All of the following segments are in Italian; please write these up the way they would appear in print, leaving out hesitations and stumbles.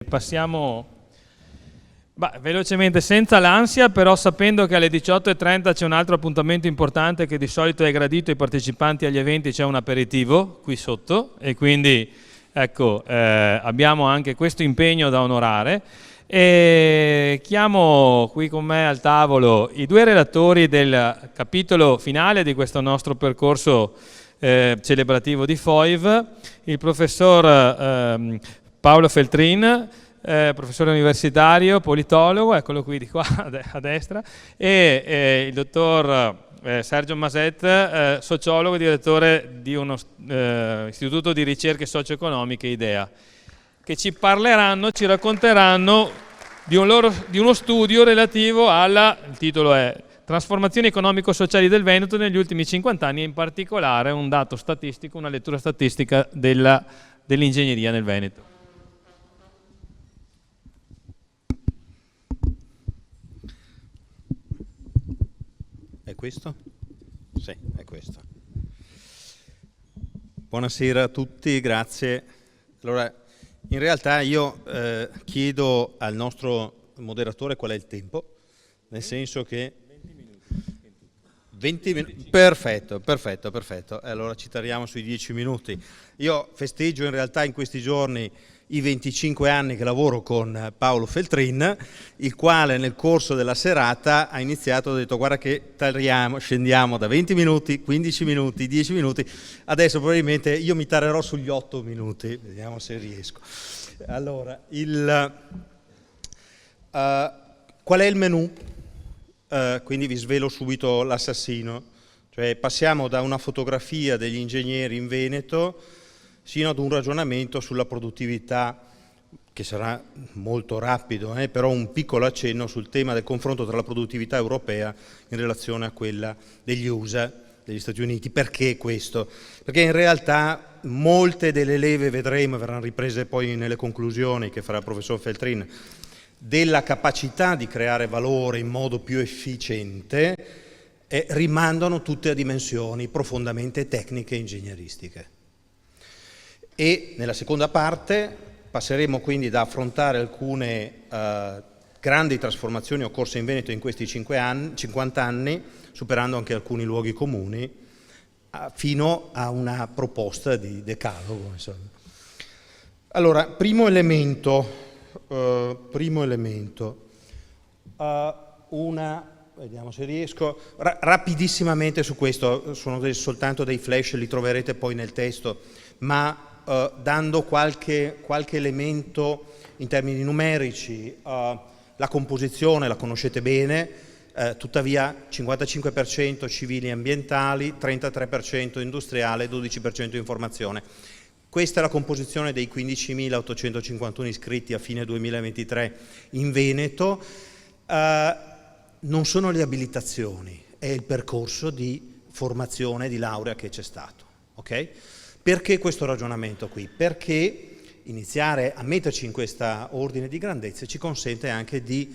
Passiamo velocemente, senza l'ansia, però sapendo che alle 18:30 c'è un altro appuntamento importante che di solito è gradito ai partecipanti agli eventi, c'è un aperitivo qui sotto e quindi ecco, abbiamo anche questo impegno da onorare. E chiamo qui con me al tavolo i due relatori del capitolo finale di questo nostro percorso celebrativo di FOIV, il professor Paolo Feltrin, professore universitario, politologo, eccolo qui di qua a destra, e il dottor Sergio Maset, sociologo e direttore di uno istituto di ricerche socio-economiche, IDEA, che ci parleranno, ci racconteranno di uno studio relativo il titolo è Trasformazioni economico-sociali del Veneto negli ultimi 50 anni e in particolare un dato statistico, una lettura statistica dell'ingegneria nel Veneto. È questo? Sì, è questo. Buonasera a tutti, grazie. Allora, in realtà io chiedo al nostro moderatore qual è il tempo, nel senso che 20 minuti. Perfetto. Allora ci tariamo sui 10 minuti. Io festeggio in realtà in questi giorni i 25 anni che lavoro con Paolo Feltrin, il quale nel corso della serata ha iniziato, ha detto guarda che scendiamo da 20 minuti, 15 minuti, 10 minuti, adesso probabilmente io mi tarerò sugli 8 minuti, vediamo se riesco. Allora, qual è il menù? Quindi vi svelo subito l'assassino, cioè passiamo da una fotografia degli ingegneri in Veneto sino ad un ragionamento sulla produttività che sarà molto rapido, però un piccolo accenno sul tema del confronto tra la produttività europea in relazione a quella degli USA, degli Stati Uniti. Perché questo? Perché in realtà molte delle leve, vedremo, verranno riprese poi nelle conclusioni che farà il professor Feltrin, della capacità di creare valore in modo più efficiente rimandano tutte a dimensioni profondamente tecniche e ingegneristiche. E nella seconda parte passeremo quindi da affrontare alcune grandi trasformazioni occorse in Veneto in questi 50 anni, superando anche alcuni luoghi comuni, fino a una proposta di decalogo. Insomma. Allora, primo elemento, vediamo se riesco, rapidissimamente su questo, sono soltanto dei flash, li troverete poi nel testo, ma dando qualche elemento in termini numerici, la composizione la conoscete bene, tuttavia 55% civili e ambientali, 33% industriale, 12% informazione. Questa è la composizione dei 15.851 iscritti a fine 2023 in Veneto. Non sono le abilitazioni, è il percorso di formazione, di laurea che c'è stato. Okay? Perché questo ragionamento qui? Perché iniziare a metterci in questo ordine di grandezze ci consente anche di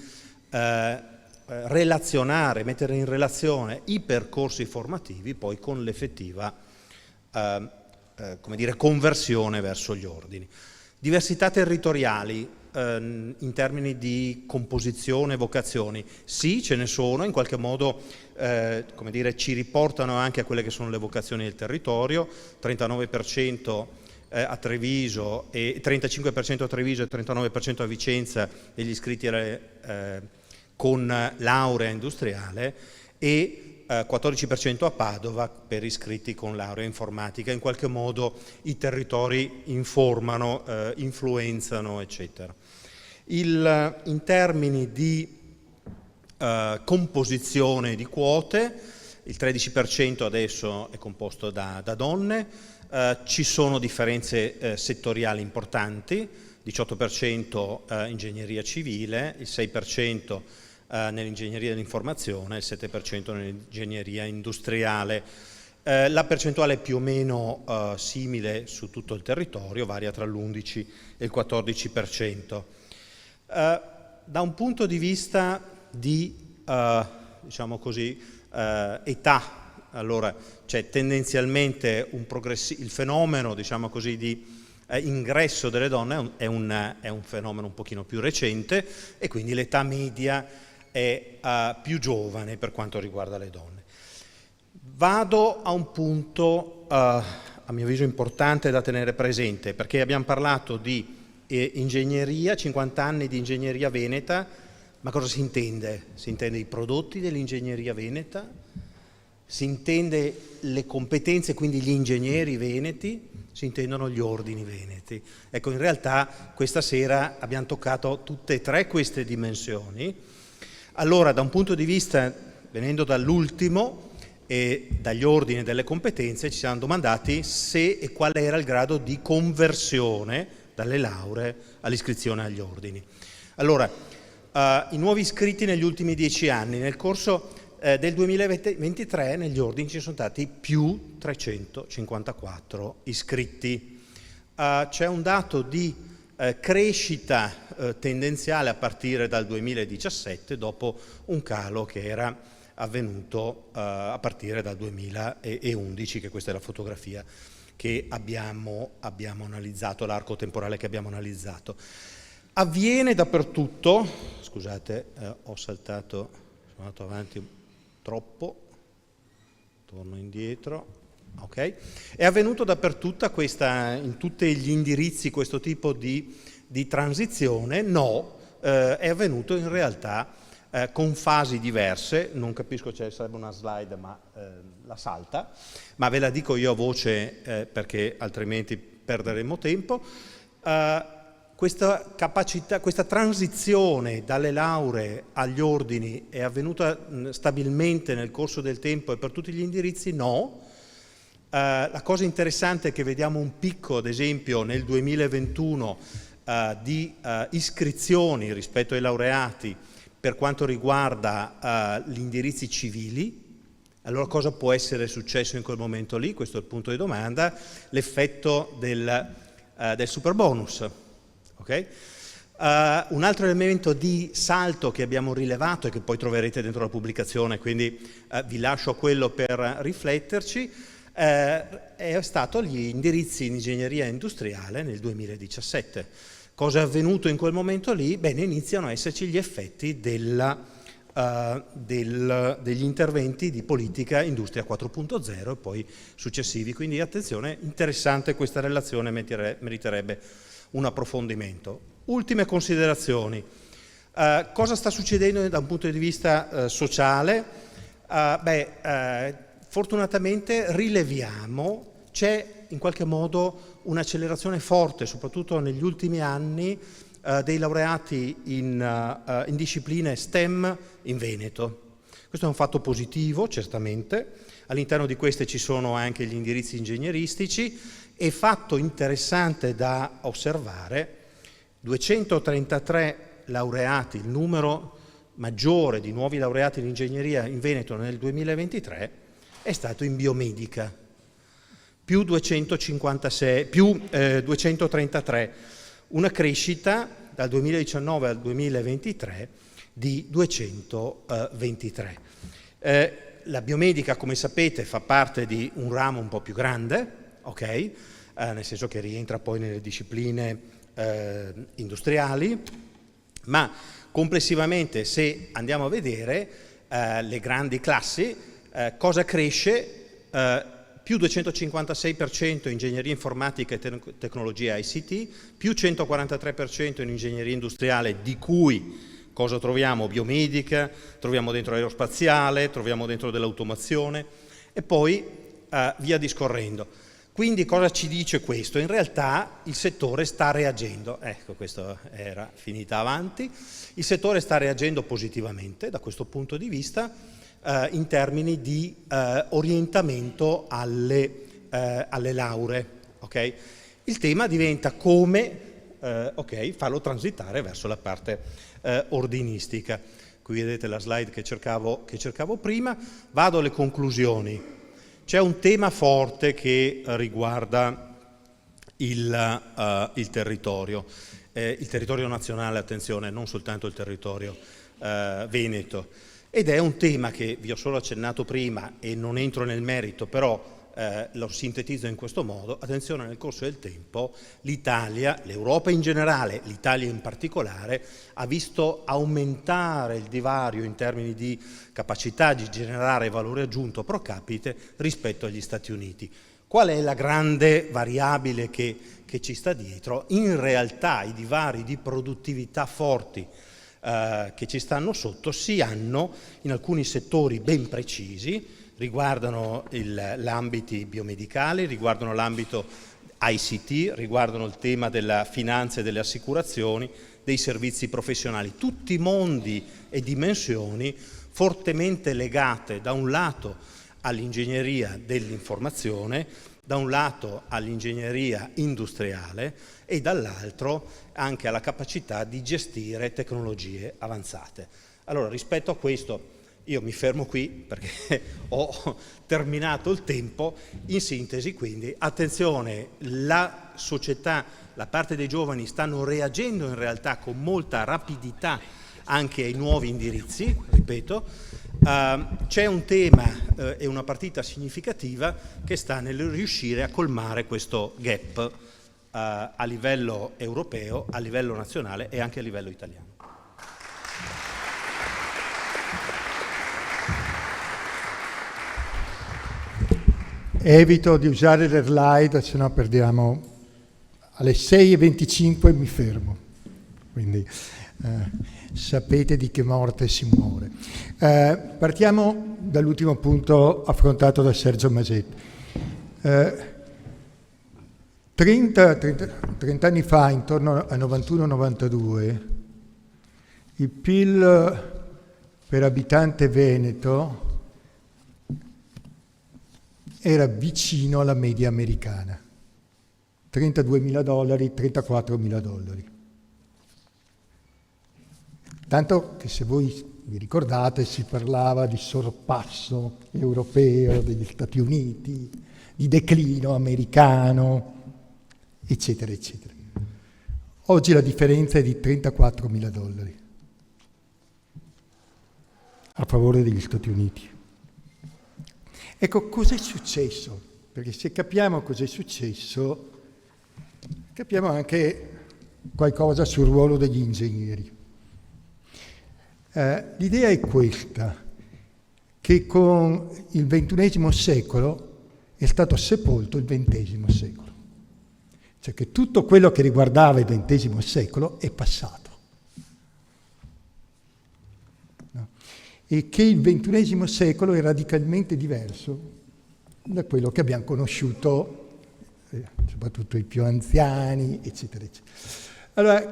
relazionare, mettere in relazione i percorsi formativi poi con l'effettiva conversione verso gli ordini. Diversità territoriali in termini di composizione, vocazioni, sì, ce ne sono, in qualche modo ci riportano anche a quelle che sono le vocazioni del territorio, 39% a Treviso e 35% a Treviso e 39% a Vicenza degli iscritti con laurea industriale e 14% a Padova per iscritti con laurea informatica. In qualche modo i territori informano, influenzano, eccetera. In termini di composizione di quote, il 13% adesso è composto da donne, ci sono differenze settoriali importanti, 18% ingegneria civile, il 6% nell'ingegneria dell'informazione, il 7% nell'ingegneria industriale. La percentuale è più o meno simile su tutto il territorio, varia tra l'11 e il 14%. Da un punto di vista di età, allora c'è tendenzialmente il fenomeno di ingresso delle donne è un fenomeno un pochino più recente, e quindi l'età media è più giovane per quanto riguarda le donne. Vado a un punto a mio avviso importante da tenere presente, perché abbiamo parlato di ingegneria, 50 anni di ingegneria veneta, ma cosa si intende? Si intende i prodotti dell'ingegneria veneta, si intende le competenze, quindi gli ingegneri veneti, si intendono gli ordini veneti. Ecco, in realtà questa sera abbiamo toccato tutte e tre queste dimensioni. Allora, da un punto di vista, venendo dall'ultimo e dagli ordini e delle competenze, ci siamo domandati se e qual era il grado di conversione dalle lauree all'iscrizione agli ordini. Allora, i nuovi iscritti negli ultimi 10 anni, nel corso del 2023 negli ordini ci sono stati più 354 iscritti. C'è un dato di crescita tendenziale a partire dal 2017, dopo un calo che era avvenuto a partire dal 2011, che questa è la fotografia che abbiamo analizzato, l'arco temporale che abbiamo analizzato. Avviene dappertutto, scusate, ho saltato, sono andato avanti troppo, torno indietro, ok? È avvenuto dappertutto in tutti gli indirizzi questo tipo di transizione? No, è avvenuto in realtà con fasi diverse, non capisco, sarebbe una slide ma la salta, ma ve la dico io a voce perché altrimenti perderemo tempo. Questa capacità, questa transizione dalle lauree agli ordini è avvenuta stabilmente nel corso del tempo e per tutti gli indirizzi? No. La cosa interessante è che vediamo un picco, ad esempio, nel 2021 di iscrizioni rispetto ai laureati per quanto riguarda gli indirizzi civili. Allora cosa può essere successo in quel momento lì? Questo è il punto di domanda. L'effetto del super bonus. Okay? Un altro elemento di salto che abbiamo rilevato e che poi troverete dentro la pubblicazione, quindi vi lascio a quello per rifletterci, è stato gli indirizzi in ingegneria industriale nel 2017. Cosa è avvenuto in quel momento lì? Bene, iniziano a esserci gli effetti degli interventi di politica industria 4.0 e poi successivi. Quindi attenzione, interessante questa relazione, meriterebbe un approfondimento. Ultime considerazioni. Cosa sta succedendo da un punto di vista sociale? Fortunatamente rileviamo, c'è in qualche modo un'accelerazione forte, soprattutto negli ultimi anni, dei laureati in discipline STEM in Veneto. Questo è un fatto positivo, certamente. All'interno di queste ci sono anche gli indirizzi ingegneristici e fatto interessante da osservare, 233 laureati, il numero maggiore di nuovi laureati in ingegneria in Veneto nel 2023 è stato in biomedica, più 233, una crescita dal 2019 al 2023 di 223. La biomedica, come sapete, fa parte di un ramo un po' più grande, ok? Nel senso che rientra poi nelle discipline industriali, ma complessivamente, se andiamo a vedere le grandi classi, cosa cresce? Più 256% in ingegneria informatica e tecnologia ICT, più 143% in ingegneria industriale, di cui cosa troviamo? Biomedica, troviamo dentro aerospaziale, troviamo dentro dell'automazione e poi via discorrendo. Quindi cosa ci dice questo? In realtà il settore sta reagendo, ecco, questo era finita avanti, il settore sta reagendo positivamente da questo punto di vista in termini di orientamento alle lauree, ok? Il tema diventa come farlo transitare verso la parte ordinistica. Qui vedete la slide che cercavo prima. Vado alle conclusioni. C'è un tema forte che riguarda il territorio nazionale, attenzione, non soltanto il territorio veneto, ed è un tema che vi ho solo accennato prima e non entro nel merito, però lo sintetizzo in questo modo: attenzione, nel corso del tempo l'Italia, l'Europa in generale, l'Italia in particolare, ha visto aumentare il divario in termini di capacità di generare valore aggiunto pro capite rispetto agli Stati Uniti. Qual è la grande variabile che ci sta dietro? In realtà i divari di produttività forti che ci stanno sotto si hanno in alcuni settori ben precisi, riguardano l'ambito biomedicale, riguardano l'ambito ICT, riguardano il tema della finanza e delle assicurazioni, dei servizi professionali, tutti mondi e dimensioni fortemente legate da un lato all'ingegneria dell'informazione, da un lato all'ingegneria industriale e dall'altro anche alla capacità di gestire tecnologie avanzate. Allora, rispetto a questo, io mi fermo qui perché ho terminato il tempo. In sintesi, quindi, attenzione, la società, la parte dei giovani stanno reagendo in realtà con molta rapidità anche ai nuovi indirizzi, ripeto. C'è un tema e una partita significativa che sta nel riuscire a colmare questo gap a livello europeo, a livello nazionale e anche a livello italiano. Evito di usare le slide, se no perdiamo. Alle 6:25 mi fermo, quindi sapete di che morte si muore. Partiamo dall'ultimo punto affrontato da Sergio Masetti. 30 anni fa, intorno al 91-92, il PIL per abitante veneto era vicino alla media americana, $32.000, $34.000. Tanto che, se voi vi ricordate, si parlava di sorpasso europeo degli Stati Uniti, di declino americano, eccetera, eccetera. Oggi la differenza è di $34.000 a favore degli Stati Uniti. Ecco, cos'è successo? Perché se capiamo cos'è successo, capiamo anche qualcosa sul ruolo degli ingegneri. L'idea è questa, che con il XXI secolo è stato sepolto il XX secolo. Cioè che tutto quello che riguardava il XX secolo è passato. No? E che il XXI secolo è radicalmente diverso da quello che abbiamo conosciuto, soprattutto i più anziani, eccetera, eccetera. Allora,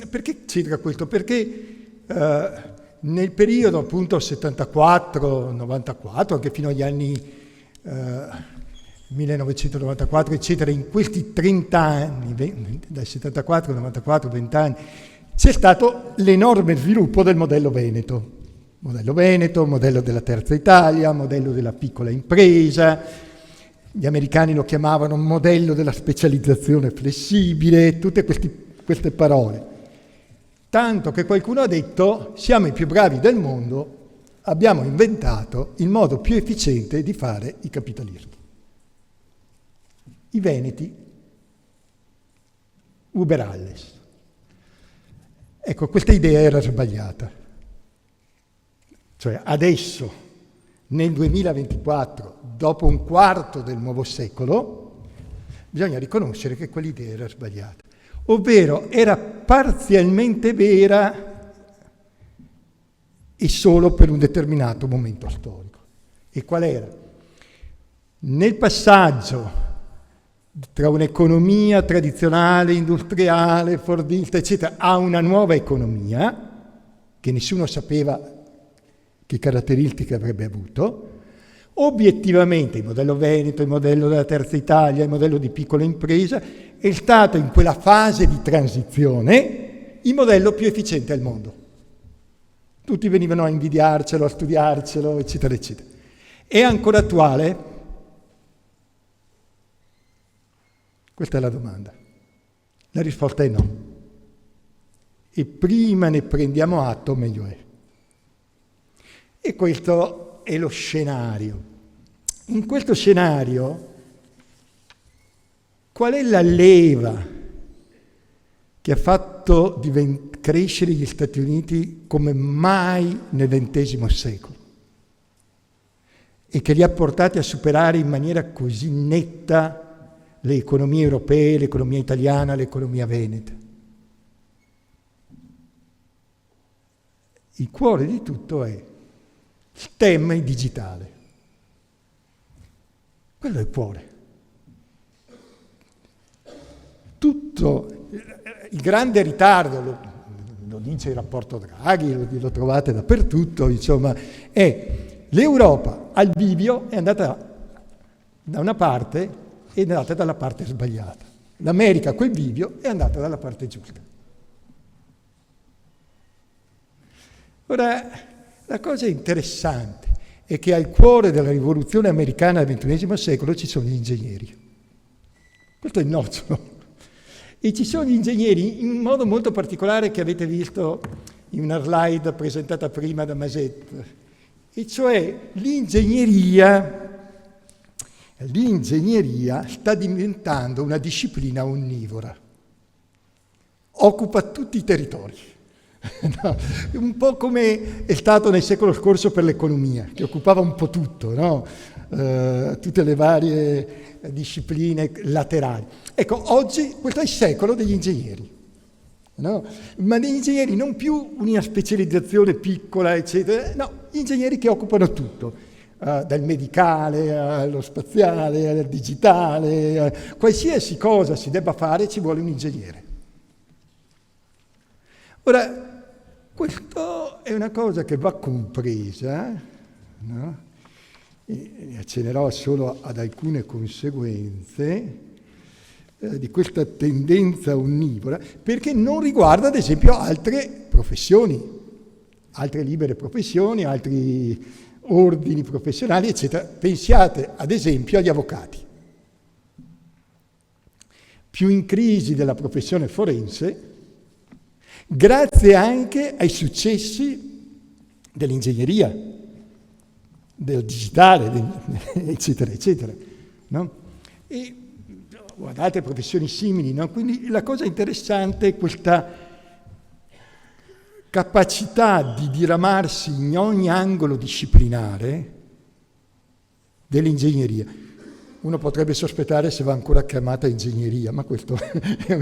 perché c'entra questo? Perché nel periodo appunto 74-94, anche fino agli anni 1994, eccetera, in questi 30 anni, dal 74 al 94, 20 anni, c'è stato l'enorme sviluppo del modello Veneto. Modello Veneto, modello della Terza Italia, modello della piccola impresa. Gli americani lo chiamavano modello della specializzazione flessibile, tutte queste parole. Tanto che qualcuno ha detto: siamo i più bravi del mondo, abbiamo inventato il modo più efficiente di fare i capitalisti. I veneti, uber alles. Ecco, questa idea era sbagliata. Cioè, adesso, nel 2024, dopo un quarto del nuovo secolo, bisogna riconoscere che quell'idea era sbagliata. Ovvero, era parzialmente vera e solo per un determinato momento storico. E qual era? Nel passaggio tra un'economia tradizionale, industriale, fordista, eccetera, a una nuova economia, che nessuno sapeva che caratteristiche avrebbe avuto, obiettivamente il modello Veneto, il modello della Terza Italia, il modello di piccola impresa è stato in quella fase di transizione il modello più efficiente al mondo. Tutti venivano a invidiarcelo, a studiarcelo, eccetera, eccetera. È ancora attuale? Questa è la domanda. La risposta è no. E prima ne prendiamo atto, meglio è. E questo è lo scenario. In questo scenario, qual è la leva che ha fatto crescere gli Stati Uniti come mai nel XX secolo e che li ha portati a superare in maniera così netta le economie europee, l'economia italiana, l'economia veneta? Il cuore di tutto è STEM digitale. Quello è il cuore. Tutto il grande ritardo, lo dice il rapporto Draghi, lo trovate dappertutto, insomma, è l'Europa al bivio è andata da una parte e è andata dalla parte sbagliata. L'America a quel bivio è andata dalla parte giusta. Ora, la cosa interessante è che al cuore della rivoluzione americana del XXI secolo ci sono gli ingegneri. Questo è il nocciolo. E ci sono gli ingegneri in modo molto particolare che avete visto in una slide presentata prima da Maset, e cioè l'ingegneria sta diventando una disciplina onnivora, occupa tutti i territori. No, un po' come è stato nel secolo scorso per l'economia, che occupava un po' tutto, no? Tutte le varie discipline laterali. Ecco, oggi questo è il secolo degli ingegneri, no? Ma degli ingegneri non più una specializzazione piccola, eccetera, no, ingegneri che occupano tutto, dal medicale allo spaziale, al digitale, qualsiasi cosa si debba fare ci vuole un ingegnere. Ora, questo è una cosa che va compresa, no? E accennerò solo ad alcune conseguenze di questa tendenza onnivora, perché non riguarda, ad esempio, altre professioni, altre libere professioni, altri ordini professionali, eccetera. Pensiate, ad esempio, agli avvocati. Più in crisi della professione forense, grazie anche ai successi dell'ingegneria, del digitale, eccetera, eccetera, no? E guardate professioni simili, no? Quindi la cosa interessante è questa capacità di diramarsi in ogni angolo disciplinare dell'ingegneria. Uno potrebbe sospettare se va ancora chiamata ingegneria, ma questo è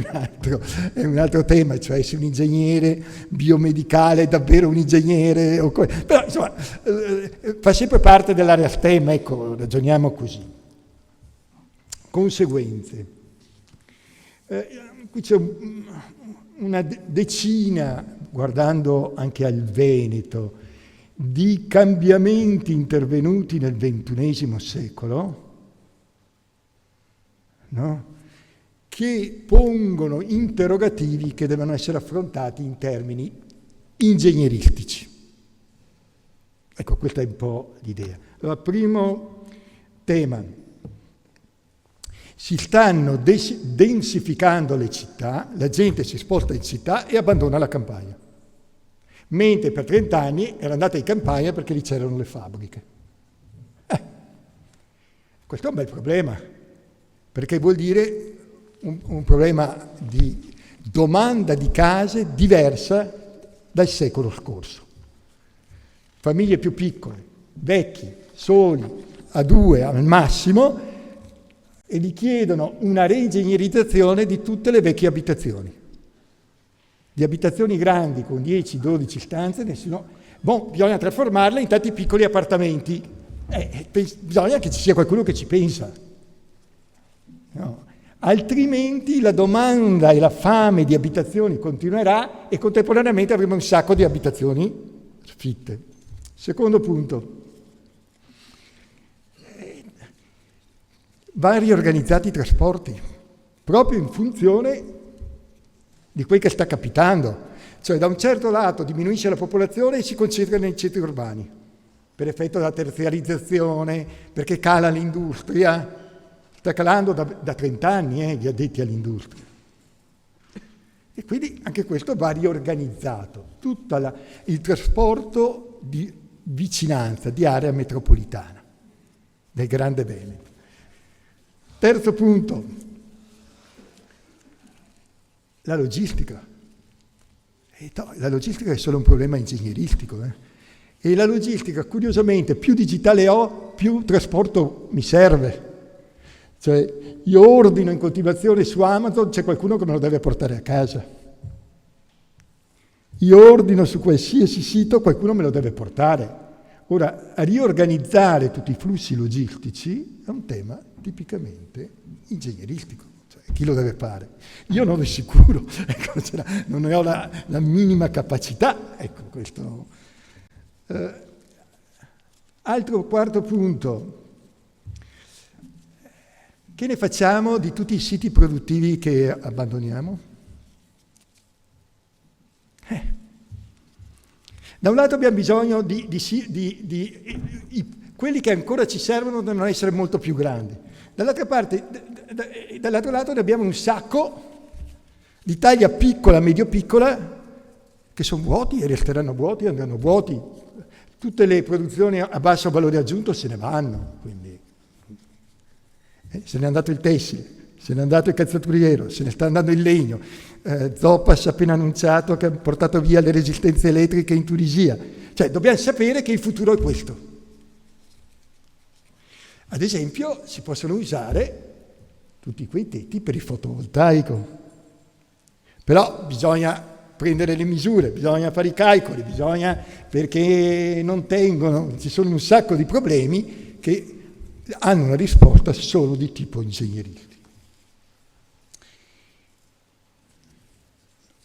un altro tema, cioè se un ingegnere biomedicale è davvero un ingegnere, però insomma fa sempre parte dell'area STEM, ecco, ragioniamo così. Conseguenze. Qui c'è una decina, guardando anche al Veneto, di cambiamenti intervenuti nel XXI secolo, no? Che pongono interrogativi che devono essere affrontati in termini ingegneristici. Ecco, questa è un po' l'idea. Allora, primo tema. Si stanno densificando le città, la gente si sposta in città e abbandona la campagna. Mentre per 30 anni era andata in campagna perché lì c'erano le fabbriche. Questo è un bel problema, perché vuol dire un problema di domanda di case diversa dal secolo scorso. Famiglie più piccole, vecchi, soli, a 2 al massimo, e gli chiedono una reingegnerizzazione di tutte le vecchie abitazioni. Di abitazioni grandi con 10-12 stanze, bisogna trasformarle in tanti piccoli appartamenti. Bisogna che ci sia qualcuno che ci pensa. No. Altrimenti la domanda e la fame di abitazioni continuerà e contemporaneamente avremo un sacco di abitazioni sfitte. Secondo punto. Va riorganizzati i trasporti, proprio in funzione di quel che sta capitando. Cioè, da un certo lato diminuisce la popolazione e si concentra nei centri urbani, per effetto della terziarizzazione, perché cala l'industria. Sta calando da 30 anni gli addetti all'industria. E quindi anche questo va riorganizzato, tutto il trasporto di vicinanza, di area metropolitana. del Grande Veneto. Terzo punto, la logistica. La logistica è solo un problema ingegneristico. E la logistica, curiosamente, più digitale ho, più trasporto mi serve. Cioè, io ordino in coltivazione su Amazon, c'è qualcuno che me lo deve portare a casa. Io ordino su qualsiasi sito, qualcuno me lo deve portare. Ora, a riorganizzare tutti i flussi logistici è un tema tipicamente ingegneristico. Cioè, chi lo deve fare? Io non è sicuro, ecco, non ne ho la minima capacità. Ecco, questo. Altro quarto punto. Che ne facciamo di tutti i siti produttivi che abbandoniamo? Da un lato abbiamo bisogno di quelli che ancora ci servono devono essere molto più grandi. Dall'altra parte, dall'altro lato ne abbiamo un sacco di taglia piccola, medio-piccola, che sono vuoti e resteranno vuoti, andranno vuoti. Tutte le produzioni a basso valore aggiunto se ne vanno, quindi. Se n'è andato il tessile, se n'è andato il calzaturiero, se ne sta andando il legno. Zopas ha appena annunciato che ha portato via le resistenze elettriche in Tunisia. Cioè, dobbiamo sapere che il futuro è questo. Ad esempio, si possono usare tutti quei tetti per il fotovoltaico. Però bisogna prendere le misure, bisogna fare i calcoli, perché non tengono, ci sono un sacco di problemi che hanno una risposta solo di tipo ingegneristico.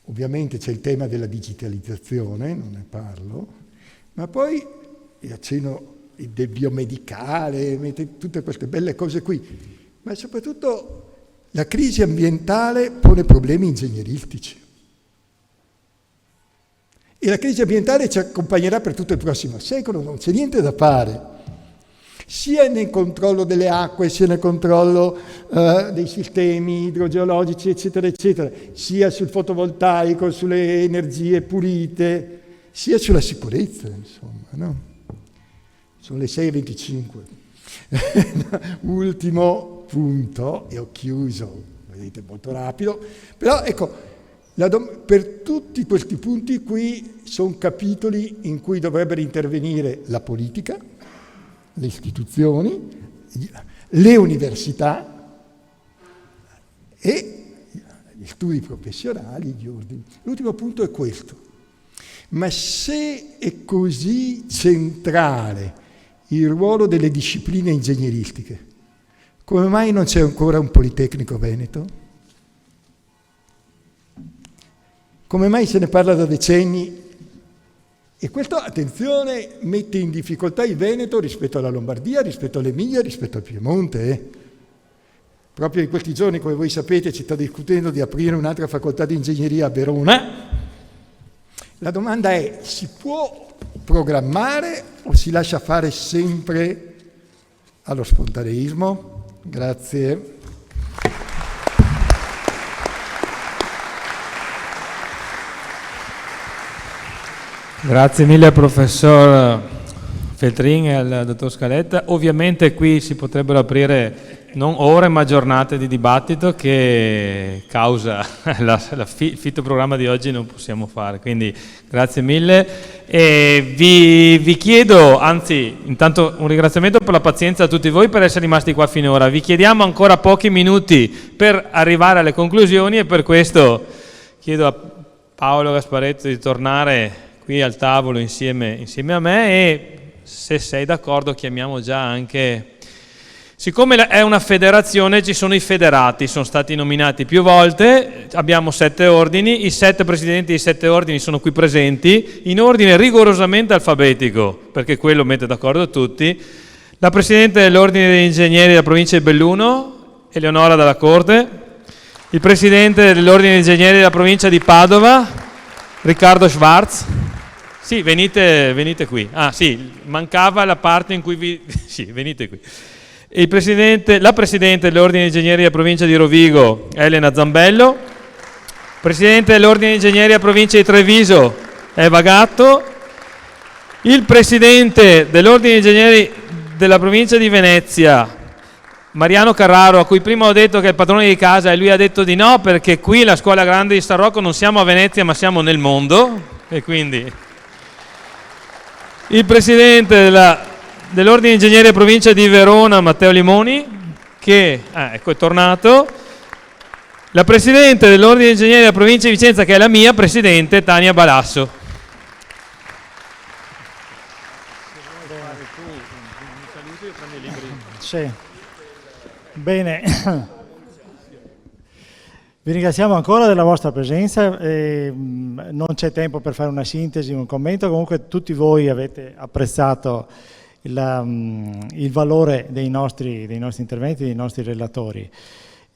Ovviamente c'è il tema della digitalizzazione, non ne parlo, ma poi accenno del biomedicale, tutte queste belle cose qui, ma soprattutto la crisi ambientale pone problemi ingegneristici. E la crisi ambientale ci accompagnerà per tutto il prossimo secolo, non c'è niente da fare. Sia nel controllo delle acque, sia nel controllo dei sistemi idrogeologici, eccetera, eccetera, sia sul fotovoltaico, sulle energie pulite, sia sulla sicurezza, insomma, no? Sono le 6:25. Ultimo punto, e ho chiuso, vedete, molto rapido, però ecco, per tutti questi punti qui sono capitoli in cui dovrebbero intervenire la politica, le istituzioni, le università e gli studi professionali, gli ordini. L'ultimo punto è questo. Ma se è così centrale il ruolo delle discipline ingegneristiche, come mai non c'è ancora un Politecnico Veneto? Come mai se ne parla da decenni? E questo, attenzione, mette in difficoltà il Veneto rispetto alla Lombardia, rispetto all'Emilia, rispetto al Piemonte. Proprio in questi giorni, come voi sapete, si sta discutendo di aprire un'altra facoltà di ingegneria a Verona. La domanda è: si può programmare o si lascia fare sempre allo spontaneismo? Grazie. Grazie mille al professor Feltrin e al dottor Scaletta. Ovviamente qui si potrebbero aprire non ore ma giornate di dibattito che causa il fitto programma di oggi non possiamo fare, quindi grazie mille. E vi chiedo, anzi intanto un ringraziamento per la pazienza a tutti voi per essere rimasti qua finora. Vi chiediamo ancora pochi minuti per arrivare alle conclusioni e per questo chiedo a Paolo Gasparetto di tornare qui al tavolo insieme a me e, se sei d'accordo, chiamiamo già anche, siccome è una federazione, ci sono i federati, sono stati nominati più volte, abbiamo 7 ordini, i 7 presidenti dei 7 ordini sono qui presenti in ordine rigorosamente alfabetico, perché quello mette d'accordo tutti. La presidente dell'ordine degli ingegneri della provincia di Belluno, Eleonora Dalla Corte, il presidente dell'ordine degli ingegneri della provincia di Padova, Riccardo Schwarz. Sì, venite qui. Ah sì, mancava la parte in cui sì, venite qui. La presidente dell'ordine di ingegneri della provincia di Rovigo, Elena Zambello. Presidente dell'ordine di ingegneri della provincia di Treviso, Eva Gatto. Il presidente dell'ordine di ingegneri della provincia di Venezia, Mariano Carraro, a cui prima ho detto che è il padrone di casa e lui ha detto di no perché qui la scuola grande di San Rocco non siamo a Venezia ma siamo nel mondo, e quindi il presidente dell'Ordine Ingegneri provincia di Verona, Matteo Limoni, che ecco, è tornato, la presidente dell'Ordine Ingegneri della provincia di Vicenza, che è la mia presidente, Tania Balasso. Sì. Bene, vi ringraziamo ancora della vostra presenza, non c'è tempo per fare una sintesi, un commento, comunque tutti voi avete apprezzato il valore dei nostri interventi, dei nostri relatori.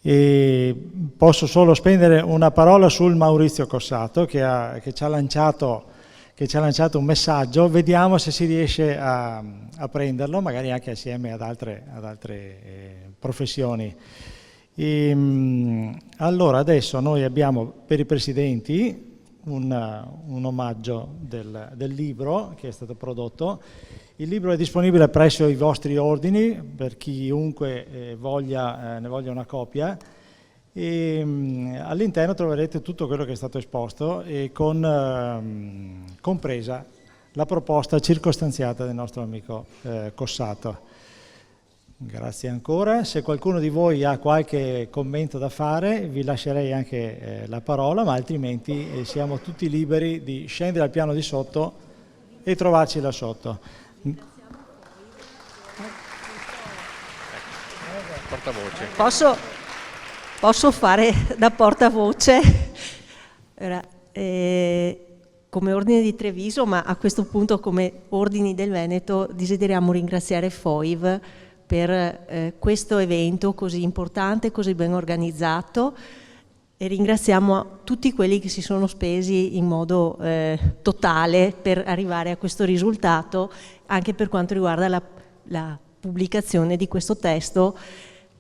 E posso solo spendere una parola sul Maurizio Cossato che ci ha lanciato un messaggio, vediamo se si riesce a prenderlo, magari anche assieme ad altre professioni. Allora adesso noi abbiamo per i presidenti un omaggio del libro che è stato prodotto. Il libro è disponibile presso i vostri ordini per chiunque ne voglia una copia. E all'interno troverete tutto quello che è stato esposto e compresa la proposta circostanziata del nostro amico Cossato. Grazie ancora. Se qualcuno di voi ha qualche commento da fare vi lascerei anche la parola, ma altrimenti siamo tutti liberi di scendere al piano di sotto e trovarci là sotto. Portavoce. Posso fare da portavoce? Come Ordine di Treviso, ma a questo punto come Ordini del Veneto, desideriamo ringraziare FOIV per questo evento così importante, così ben organizzato, e ringraziamo tutti quelli che si sono spesi in modo totale per arrivare a questo risultato, anche per quanto riguarda la pubblicazione di questo testo,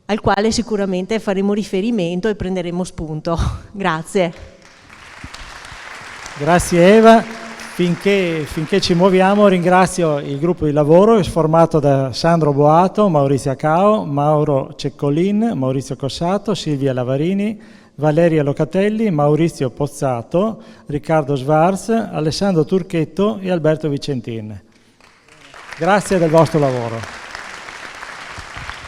al quale sicuramente faremo riferimento e prenderemo spunto. Grazie. Grazie Eva. Finché ci muoviamo ringrazio il gruppo di lavoro formato da Sandro Boato, Maurizio Cao, Mauro Ceccolin, Maurizio Cossato, Silvia Lavarini, Valeria Locatelli, Maurizio Pozzato, Riccardo Schwarz, Alessandro Turchetto e Alberto Vicentin. Grazie del vostro lavoro.